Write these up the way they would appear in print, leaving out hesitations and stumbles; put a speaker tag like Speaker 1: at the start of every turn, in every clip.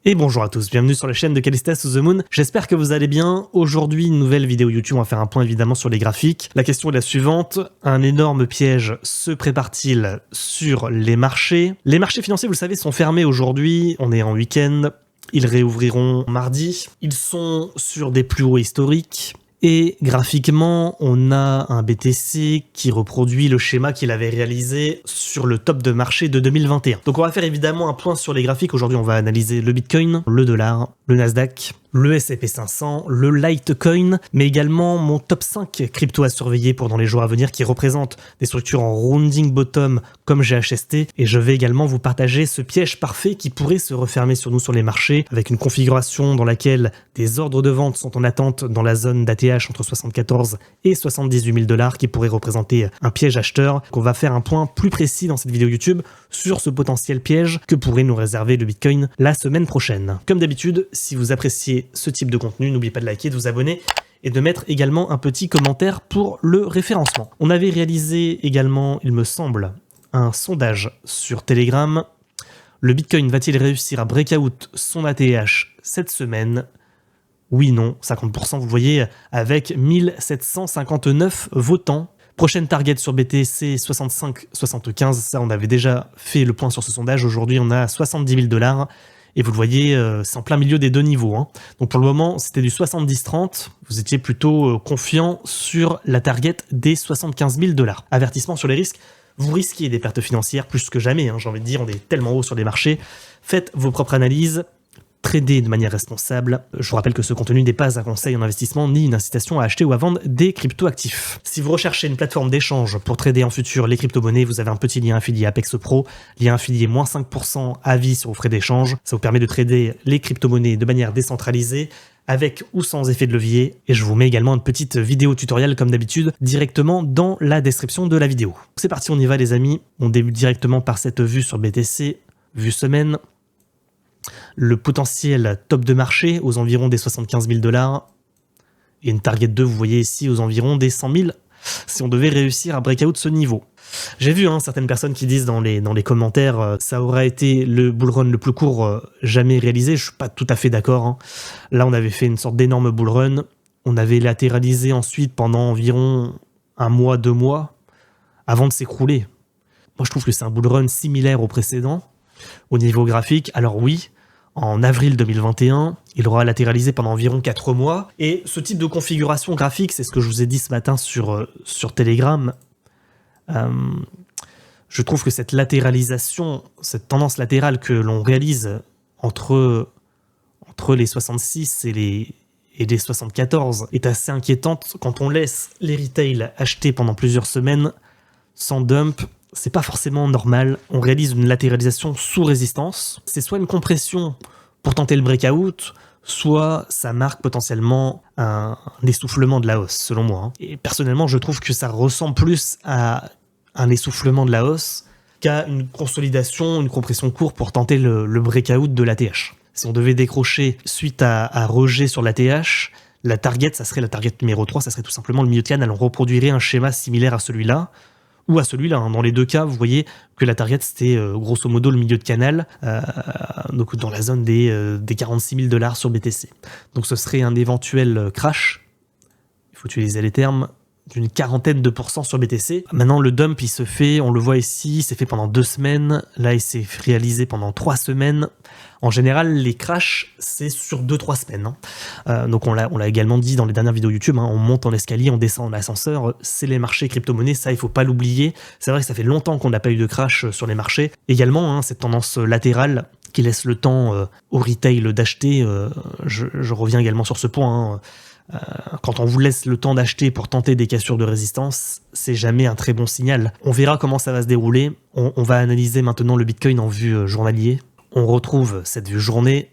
Speaker 1: Et bonjour à tous, bienvenue sur la chaîne de Callistas to the Moon. J'espère que vous allez bien. Aujourd'hui, une nouvelle vidéo YouTube, on va faire un point évidemment sur les graphiques. La question est la suivante, un énorme piège se prépare-t-il sur les marchés? Les marchés financiers, vous le savez, sont fermés aujourd'hui, on est en week-end, ils réouvriront mardi. Ils sont sur des plus hauts historiques. Et graphiquement, on a un BTC qui reproduit le schéma qu'il avait réalisé sur le top de marché de 2021. Donc on va faire évidemment un point sur les graphiques. Aujourd'hui, on va analyser le Bitcoin, le dollar, le Nasdaq, le S&P 500, le Litecoin, mais également mon top 5 crypto à surveiller pour dans les jours à venir qui représentent des structures en rounding bottom comme GHST. Et je vais également vous partager ce piège parfait qui pourrait se refermer sur nous sur les marchés avec une configuration dans laquelle des ordres de vente sont en attente dans la zone d'ATH entre 74 et 78 000 $ qui pourrait représenter un piège acheteur. Donc on va faire un point plus précis dans cette vidéo YouTube sur ce potentiel piège que pourrait nous réserver le Bitcoin la semaine prochaine. Comme d'habitude, si vous appréciez ce type de contenu, n'oubliez pas de liker, de vous abonner et de mettre également un petit commentaire pour le référencement. On avait réalisé également, il me semble, un sondage sur Telegram. Le Bitcoin va-t-il réussir à breakout son ATH cette semaine? Oui, non, 50%, vous voyez, avec 1759 votants. Prochaine target sur BTC, 65-75, ça on avait déjà fait le point sur ce sondage. Aujourd'hui, on a 70 000 $. Et vous le voyez, c'est en plein milieu des deux niveaux. Hein. Donc pour le moment, c'était du 70-30. Vous étiez plutôt confiant sur la target des 75 000 $. Avertissement sur les risques. Vous risquez des pertes financières plus que jamais. Hein, j'ai envie de dire, on est tellement haut sur les marchés. Faites vos propres analyses. Tradez de manière responsable. Je vous rappelle que ce contenu n'est pas un conseil en investissement ni une incitation à acheter ou à vendre des crypto-actifs. Si vous recherchez une plateforme d'échange pour trader en futur les crypto-monnaies, vous avez un petit lien affilié Apex Pro, lien affilié moins 5% à vie sur vos frais d'échange. Ça vous permet de trader les crypto-monnaies de manière décentralisée, avec ou sans effet de levier. Et je vous mets également une petite vidéo tutoriel comme d'habitude directement dans la description de la vidéo. C'est parti, on y va les amis. On débute directement par cette vue sur BTC, vue semaine. Le potentiel top de marché aux environs des 75 000 $. Et une target 2, vous voyez ici, aux environs des 100 000 si on devait réussir à breakout ce niveau. J'ai vu certaines personnes qui disent dans les commentaires ça aurait été le bull run le plus court jamais réalisé. Je suis pas tout à fait d'accord. Hein. Là, on avait fait une sorte d'énorme bull run. On avait latéralisé ensuite pendant environ un mois, 2 mois avant de s'écrouler. Moi, je trouve que c'est un bull run similaire au précédent. Au niveau graphique, alors oui, en avril 2021, il aura latéralisé pendant environ 4 mois. Et ce type de configuration graphique, c'est ce que je vous ai dit ce matin sur Telegram. Je trouve que cette latéralisation, cette tendance latérale que l'on réalise entre les 66 et les 74 est assez inquiétante quand on laisse les retails acheter pendant plusieurs semaines sans dump. C'est pas forcément normal. On réalise une latéralisation sous résistance. C'est soit une compression pour tenter le breakout, soit ça marque potentiellement un essoufflement de la hausse, selon moi. Hein. Et personnellement, je trouve que ça ressemble plus à un essoufflement de la hausse qu'à une consolidation, une compression courte pour tenter le breakout de l'ATH. Si on devait décrocher suite à rejet sur l'ATH, la target, ça serait la target numéro 3, ça serait tout simplement le milieu de canal. On reproduirait un schéma similaire à celui-là, ou à celui-là. Dans les deux cas, vous voyez que la target, c'était grosso modo le milieu de canal, donc dans la zone des 46 000 $ sur BTC. Donc ce serait un éventuel crash, il faut utiliser les termes, d'une 40% sur BTC. Maintenant, le dump, il se fait, on le voit ici, c'est fait pendant 2 semaines. Là, il s'est réalisé pendant 3 semaines. En général, les crashs, c'est sur 2-3 semaines. Hein. Donc, on l'a également dit dans les dernières vidéos YouTube, hein, on monte en escalier, on descend en ascenseur. C'est les marchés crypto-monnaies, ça, il faut pas l'oublier. C'est vrai que ça fait longtemps qu'on n'a pas eu de crash sur les marchés. Également, hein, cette tendance latérale qui laisse le temps au retail d'acheter. Je reviens également sur ce point. Hein. Quand on vous laisse le temps d'acheter pour tenter des cassures de résistance, c'est jamais un très bon signal. On verra comment ça va se dérouler. On va analyser maintenant le Bitcoin en vue journalier. On retrouve cette vue journée.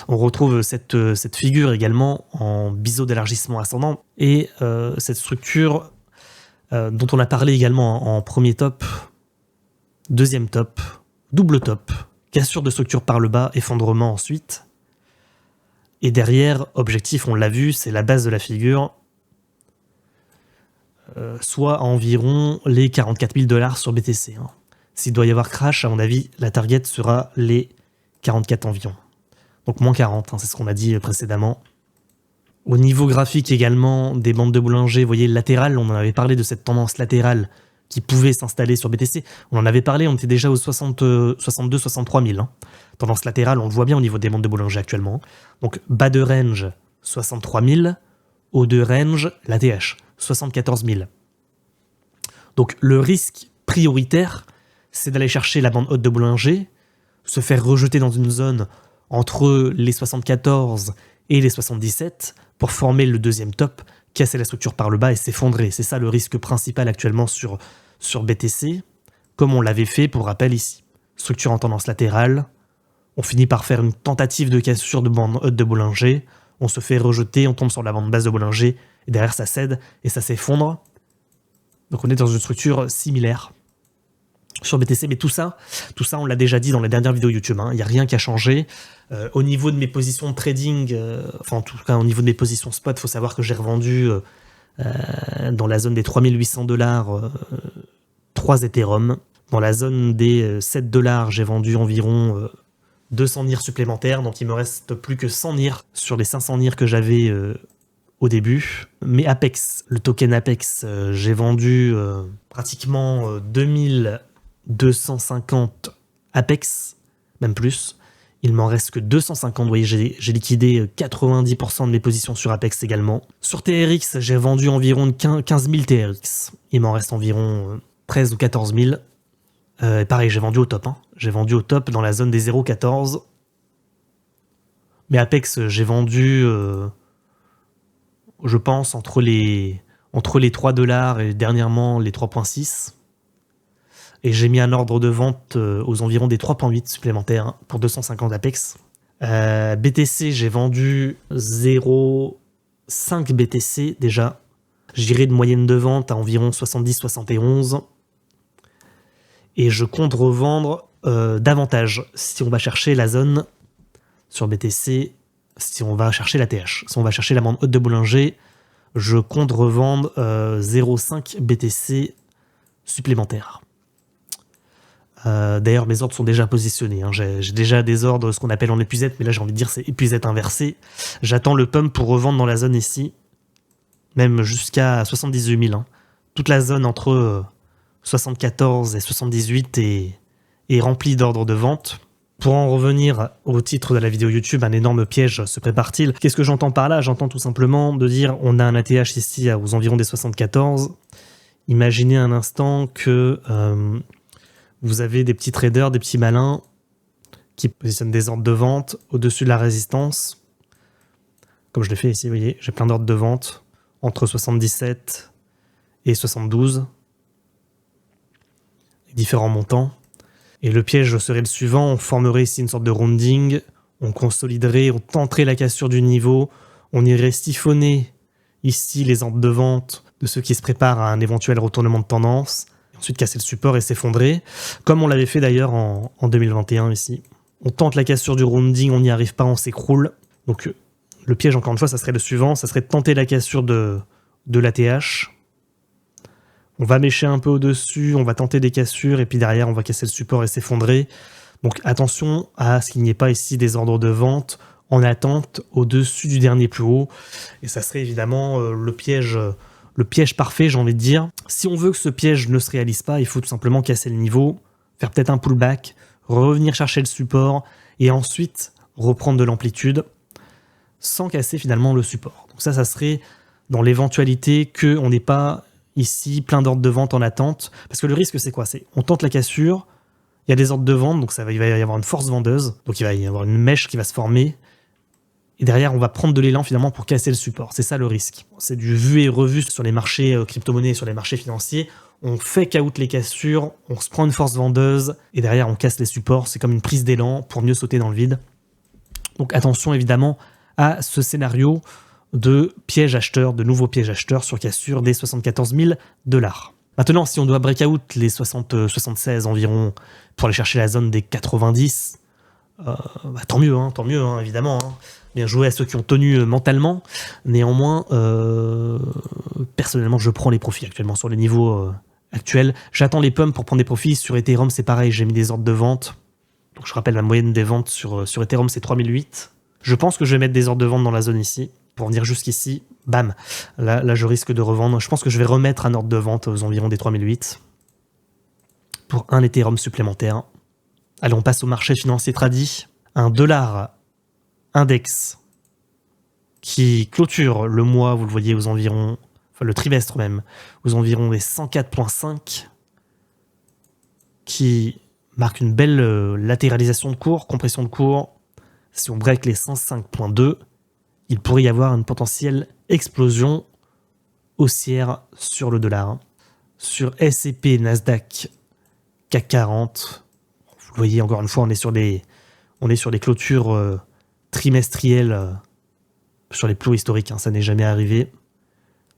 Speaker 1: On retrouve cette figure également en biseau d'élargissement ascendant. Et cette structure dont on a parlé également en premier top, deuxième top, double top, cassure de structure par le bas, effondrement ensuite. Et derrière, objectif, on l'a vu, c'est la base de la figure, soit à environ les 44 000 $ sur BTC. Hein. S'il doit y avoir crash, à mon avis, la target sera les 44 environ. Donc moins 40, hein, c'est ce qu'on a dit précédemment. Au niveau graphique également, des bandes de Bollinger, vous voyez, latérales, on en avait parlé de cette tendance latérale qui pouvait s'installer sur BTC. On en avait parlé, on était déjà aux 62-63 000. Hein. Tendance latérale, on le voit bien au niveau des bandes de Bollinger actuellement. Donc bas de range, 63 000. Haut de range, l'ATH, 74 000. Donc le risque prioritaire, c'est d'aller chercher la bande haute de Bollinger, se faire rejeter dans une zone entre les 74 et les 77 pour former le deuxième top, casser la structure par le bas et s'effondrer. C'est ça le risque principal actuellement sur BTC, comme on l'avait fait pour rappel ici. Structure en tendance latérale, on finit par faire une tentative de cassure de bande haute de Bollinger, on se fait rejeter, on tombe sur la bande basse de Bollinger, et derrière ça cède et ça s'effondre. Donc on est dans une structure similaire sur BTC, mais tout ça on l'a déjà dit dans les dernières vidéos YouTube, hein. Il n'y a rien qui a changé. Au niveau de mes positions de trading, enfin en tout cas au niveau de mes positions spot, il faut savoir que j'ai revendu dans la zone des 3800 $, 3 Ethereum. Dans la zone des 7 $, j'ai vendu environ 200 NIR supplémentaires, donc il me reste plus que 100 NIR sur les 500 NIR que j'avais au début. Mais Apex, le token Apex, j'ai vendu pratiquement 2250 Apex, même plus. Il m'en reste que 250, vous voyez, j'ai liquidé 90% de mes positions sur Apex également. Sur TRX, j'ai vendu environ 15 000 TRX. Il m'en reste environ 13 ou 14 000. Pareil, j'ai vendu au top. Hein. J'ai vendu au top dans la zone des 0,14. Mais Apex, j'ai vendu, je pense, entre les 3 $ et dernièrement les 3,6. Et j'ai mis un ordre de vente aux environs des 3,8 supplémentaires hein, pour 250 Apex. BTC, j'ai vendu 0,5 BTC déjà. J'irai de moyenne de vente à environ 70-71. Et je compte revendre davantage si on va chercher la zone sur BTC, si on va chercher la TH. Si on va chercher la bande haute de Bollinger, je compte revendre 0,5 BTC supplémentaires. D'ailleurs, mes ordres sont déjà positionnés. Hein. J'ai déjà des ordres, ce qu'on appelle en épuisette, mais là j'ai envie de dire c'est épuisette inversée. J'attends le pump pour revendre dans la zone ici, même jusqu'à 78 000. Hein. Toute la zone entre 74 et 78 est remplie d'ordres de vente. Pour en revenir au titre de la vidéo YouTube, un énorme piège se prépare-t-il? Qu'est-ce que j'entends par là? J'entends tout simplement de dire on a un ATH ici aux environs des 74. Imaginez un instant que vous avez des petits traders, des petits malins qui positionnent des ordres de vente au-dessus de la résistance. Comme je l'ai fait ici, vous voyez, j'ai plein d'ordres de vente entre 77 et 72. Différents montants. Et le piège serait le suivant, on formerait ici une sorte de rounding, on consoliderait, on tenterait la cassure du niveau, on irait siphonner ici les ordres de vente de ceux qui se préparent à un éventuel retournement de tendance, et ensuite casser le support et s'effondrer, comme on l'avait fait d'ailleurs en 2021 ici. On tente la cassure du rounding, on n'y arrive pas, on s'écroule. Donc le piège, encore une fois, ça serait le suivant, ça serait de tenter la cassure de l'ATH. On va mécher un peu au-dessus, on va tenter des cassures, et puis derrière, on va casser le support et s'effondrer. Donc attention à ce qu'il n'y ait pas ici des ordres de vente en attente au-dessus du dernier plus haut. Et ça serait évidemment le piège parfait, j'ai envie de dire. Si on veut que ce piège ne se réalise pas, il faut tout simplement casser le niveau, faire peut-être un pullback, revenir chercher le support, et ensuite reprendre de l'amplitude, sans casser finalement le support. Donc ça serait dans l'éventualité qu'on n'ait pas ici plein d'ordres de vente en attente, parce que le risque c'est quoi? C'est on tente la cassure, il y a des ordres de vente, donc il va y avoir une force vendeuse, donc il va y avoir une mèche qui va se former, et derrière on va prendre de l'élan finalement pour casser le support. C'est ça le risque. C'est du vu et revu sur les marchés crypto-monnaies, sur les marchés financiers. On fait out les cassures, on se prend une force vendeuse, et derrière on casse les supports. C'est comme une prise d'élan pour mieux sauter dans le vide. Donc attention évidemment à ce scénario de pièges acheteurs, de nouveaux pièges acheteurs sur cassure des 74 000 $. Maintenant, si on doit break out les 76 environ pour aller chercher la zone des 90, tant mieux, évidemment. Hein. Bien joué à ceux qui ont tenu mentalement. Néanmoins, personnellement, je prends les profits actuellement sur les niveaux actuels. J'attends les pumps pour prendre des profits. Sur Ethereum, c'est pareil, j'ai mis des ordres de vente. Donc je rappelle, la moyenne des ventes sur Ethereum, c'est 3008. Je pense que je vais mettre des ordres de vente dans la zone ici. Pour venir jusqu'ici, bam, là je risque de revendre. Je pense que je vais remettre un ordre de vente aux environs des 3008 pour un Ethereum supplémentaire. Allez, on passe au marché financier tradi. Un dollar index qui clôture le mois, vous le voyez, aux environs, enfin le trimestre même, aux environs des 104,5, qui marque une belle latéralisation de cours, compression de cours. Si on break les 105,2, il pourrait y avoir une potentielle explosion haussière sur le dollar. Sur S&P, Nasdaq, CAC 40, vous le voyez encore une fois, on est sur des clôtures trimestrielles sur les plus historiques, hein, ça n'est jamais arrivé.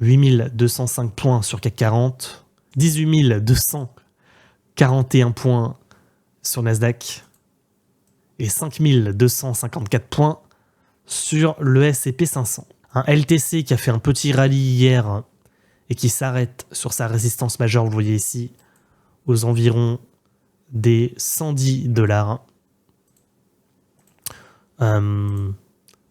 Speaker 1: 8205 points sur CAC 40, 18 241 points sur Nasdaq et 5254 points sur le S&P 500. Un LTC qui a fait un petit rallye hier et qui s'arrête sur sa résistance majeure, vous le voyez ici, aux environs des 110 $.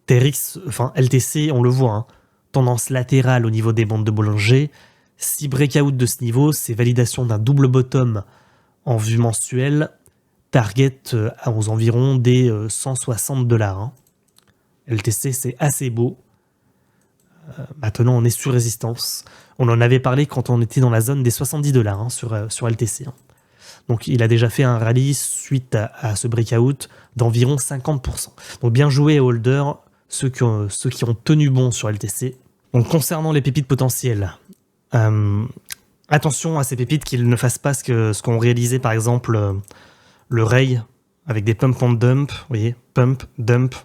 Speaker 1: TRX, enfin LTC, on le voit, hein, tendance latérale au niveau des bandes de Bollinger. Si breakout de ce niveau, c'est validation d'un double bottom en vue mensuelle, target aux environs des 160 $. Hein. LTC, c'est assez beau. Maintenant, on est sur résistance. On en avait parlé quand on était dans la zone des 70 $ hein, sur LTC. Hein. Donc, il a déjà fait un rallye suite à ce breakout d'environ 50%. Donc, bien joué aux holders, ceux qui ont tenu bon sur LTC. Donc, concernant les pépites potentielles, attention à ces pépites qu'ils ne fassent pas ce qu'ont réalisé, par exemple, le Ray avec des pump and dump. Vous voyez, pump, dump.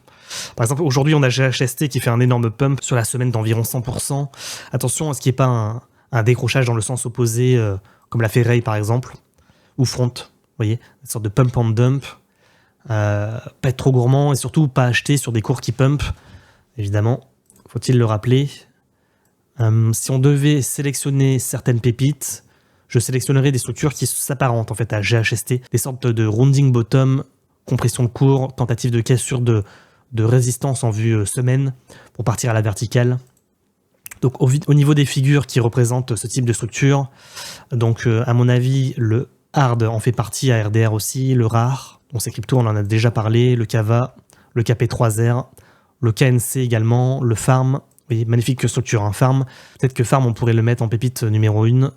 Speaker 1: Par exemple, aujourd'hui, on a GHST qui fait un énorme pump sur la semaine d'environ 100%. Attention à ce qu'il n'y ait pas un décrochage dans le sens opposé, comme l'a fait Ray, par exemple, ou Front. Vous voyez, une sorte de pump and dump. Pas être trop gourmand et surtout pas acheter sur des cours qui pump. Évidemment, faut-il le rappeler. Si on devait sélectionner certaines pépites, je sélectionnerais des structures qui s'apparentent en fait à GHST, des sortes de rounding bottom, compression de cours, tentative de cassure de résistance en vue semaine pour partir à la verticale. Donc au niveau des figures qui représentent ce type de structure, donc à mon avis le hard en fait partie, ARDR aussi, le rare, donc ces cryptos on en a déjà parlé, le KAVA, le KP3R, le KNC également, le farm, vous voyez, magnifique structure, hein, farm, peut-être que farm on pourrait le mettre en pépite numéro 1,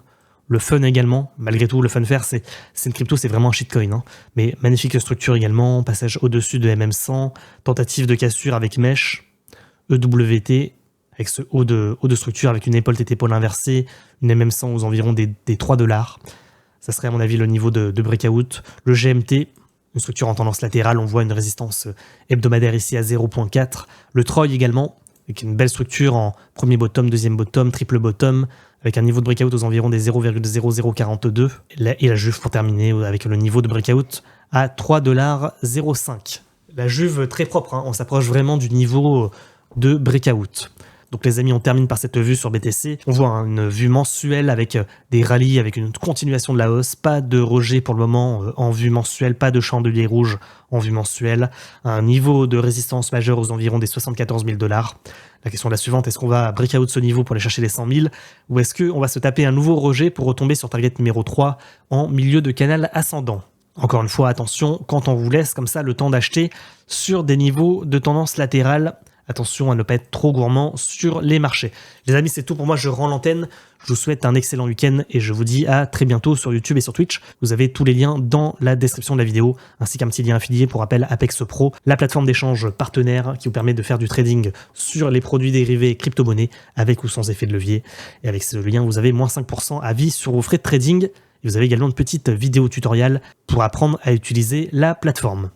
Speaker 1: le fun également, malgré tout le funfair c'est une crypto, c'est vraiment un shitcoin, hein, mais magnifique structure également, passage au-dessus de MM100, tentative de cassure avec mesh, EWT, avec ce haut de structure avec une épaule tête épaule inversée, une MM100 aux environs des 3 $. Ça serait à mon avis le niveau de breakout. Le GMT, une structure en tendance latérale, on voit une résistance hebdomadaire ici à 0.4. Le Troy également, avec une belle structure en premier bottom, deuxième bottom, triple bottom, avec un niveau de breakout aux environs des 0,0042. Et la Juve pour terminer avec le niveau de breakout à 3,05 $. La Juve très propre, hein, on s'approche vraiment du niveau de breakout. Donc les amis, on termine par cette vue sur BTC. On voit hein, une vue mensuelle avec des rallyes, avec une continuation de la hausse. Pas de rejet pour le moment en vue mensuelle, pas de chandelier rouge en vue mensuelle. Un niveau de résistance majeur aux environs des 74 000 $. La question est la suivante, est-ce qu'on va breakout ce niveau pour aller chercher les 100 000 ou est-ce qu'on va se taper un nouveau rejet pour retomber sur target numéro 3 en milieu de canal ascendant? Encore une fois, attention, quand on vous laisse comme ça le temps d'acheter sur des niveaux de tendance latérale, attention à ne pas être trop gourmand sur les marchés. Les amis, c'est tout pour moi, je rends l'antenne. Je vous souhaite un excellent week-end et je vous dis à très bientôt sur YouTube et sur Twitch. Vous avez tous les liens dans la description de la vidéo, ainsi qu'un petit lien affilié pour rappel Apex Pro, la plateforme d'échange partenaire qui vous permet de faire du trading sur les produits dérivés crypto-monnaies avec ou sans effet de levier. Et avec ce lien, vous avez moins 5% à vie sur vos frais de trading. Et vous avez également une petite vidéo tutoriel pour apprendre à utiliser la plateforme.